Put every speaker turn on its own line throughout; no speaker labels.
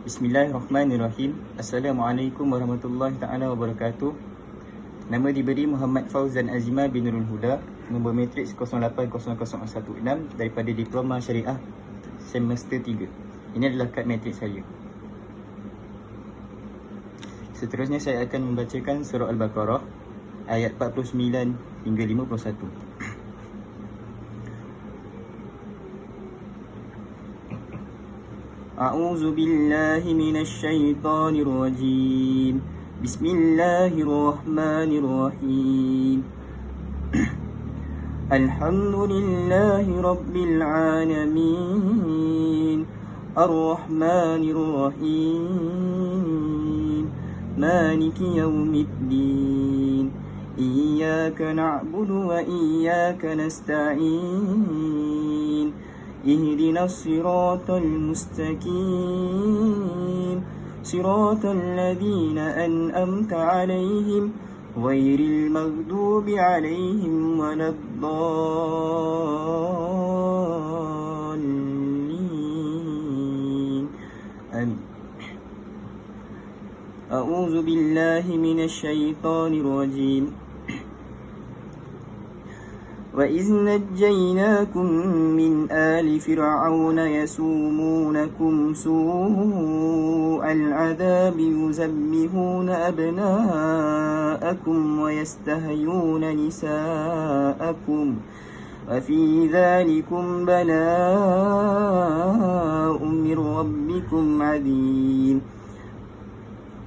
Bismillahirrahmanirrahim. Assalamualaikum warahmatullahi ta'ala wabarakatuh. Nama diberi Muhammad Fauzan Azimah bin Nurul Huda, nombor matriks 080016 daripada Diploma Syariah semester 3. Ini adalah kad matrik saya. Seterusnya saya akan membacakan surah Al-Baqarah ayat 49 hingga 51. A'udzu billahi minasy syaithanir rajim. Bismillahirrahmanirrahim. Alhamdulillahi rabbil alamin. Ar-Rahmanir Rahim. Maliki yaumiddin. Iyyaka na'budu wa iyyaka nasta'in. اهدنا الصراط المستقيم صراط الذين أنعمت عليهم غير المغضوب عليهم ولا الضالين آمين. أعوذ بالله من الشيطان الرجيم. وَإِذْ نَجَّيْنَاكُمْ مِنْ آلِ فِرْعَوْنَ يَسُومُونَكُمْ سُوءَ الْعَذَابِ يُذَبِّحُونَ أَبْنَاءَكُمْ وَيَسْتَحْيُونَ نِسَاءَكُمْ وَفِي ذَلِكُمْ بَلَاءٌ مِنْ رَبِّكُمْ عَظِيمٌ.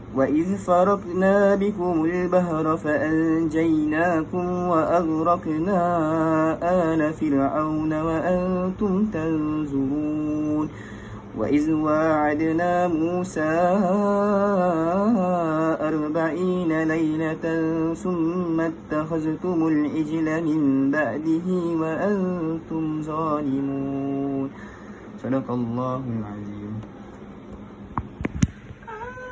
وَإِذْ فَرَقْنَا بِكُمُ الْبَحْرَ فَأَنْجَيْنَاكُمْ وَأَغْرَقْنَا آلَ فِرْعَوْنَ وَأَنْتُمْ تَنْظُرُونَ. وَإِذْ وَاعَدْنَا مُوسَى 40 لَيْلَةً ثُمَّ اتَّخَذْتُمُ الْعِجْلَ مِنْ بَعْدِهِ وَأَنْتُمْ ظَالِمُونَ. صدق الله العظيم.